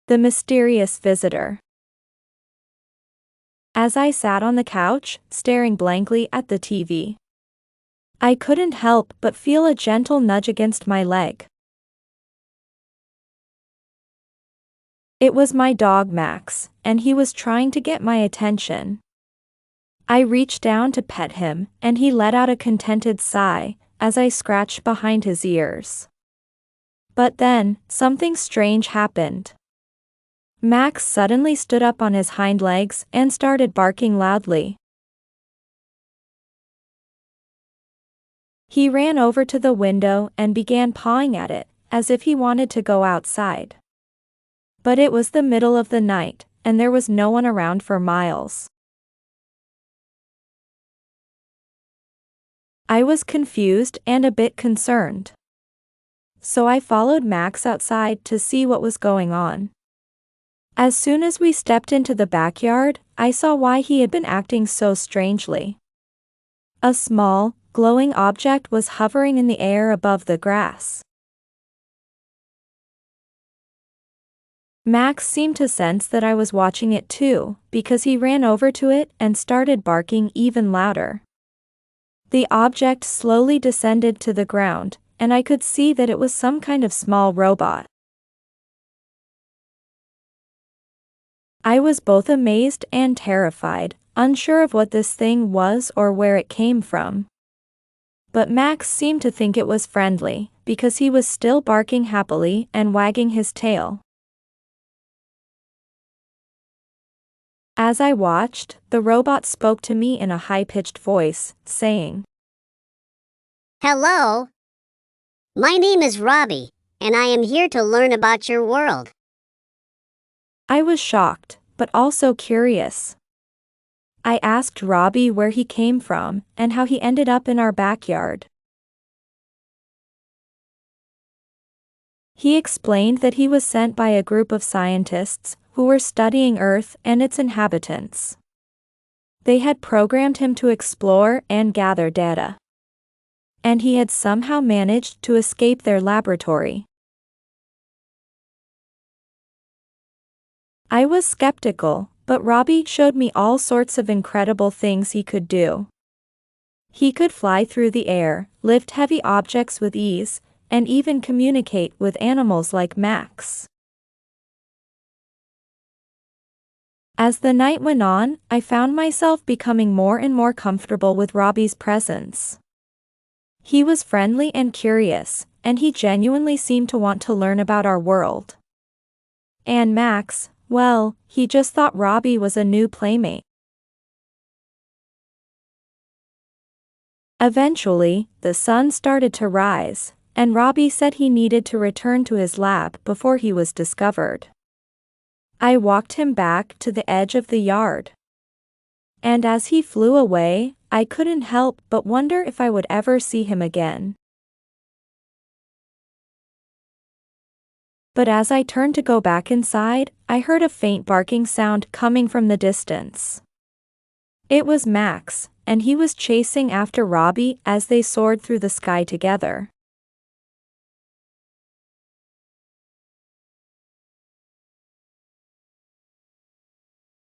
The mysterious visitor. As I sat on the couch, staring blankly at the TV, I couldn't help but feel a gentle nudge against my leg. It was my dog Max, and he was trying to get my attention. I reached down to pet him, and he let out a contented sigh as I scratched behind his ears. But then, something strange happened. Max suddenly stood up on his hind legs and started barking loudly. He ran over to the window and began pawing at it, as if he wanted to go outside. But it was the middle of the night, and there was no one around for miles. I was confused and a bit concerned. So I followed Max outside to see what was going on. As soon as we stepped into the backyard, I saw why he had been acting so strangely. A small, glowing object was hovering in the air above the grass. Max seemed to sense that I was watching it too, because he ran over to it and started barking even louder. The object slowly descended to the ground, and I could see that it was some kind of small robot. I was both amazed and terrified, unsure of what this thing was or where it came from. But Max seemed to think it was friendly, because he was still barking happily and wagging his tail. As I watched, the robot spoke to me in a high-pitched voice, saying, "Hello. My name is Robbie, and I am here to learn about your world." I was shocked, but also curious. I asked Robbie where he came from and how he ended up in our backyard. He explained that he was sent by a group of scientists who were studying Earth and its inhabitants. They had programmed him to explore and gather data. And he had somehow managed to escape their laboratory. I was skeptical, but Robbie showed me all sorts of incredible things he could do. He could fly through the air, lift heavy objects with ease, and even communicate with animals like Max. As the night went on, I found myself becoming more and more comfortable with Robbie's presence. He was friendly and curious, and he genuinely seemed to want to learn about our world. And Max, well, he just thought Robbie was a new playmate. Eventually, the sun started to rise, and Robbie said he needed to return to his lab before he was discovered. I walked him back to the edge of the yard. And as he flew away, I couldn't help but wonder if I would ever see him again. But as I turned to go back inside, I heard a faint barking sound coming from the distance. It was Max, and he was chasing after Robbie as they soared through the sky together.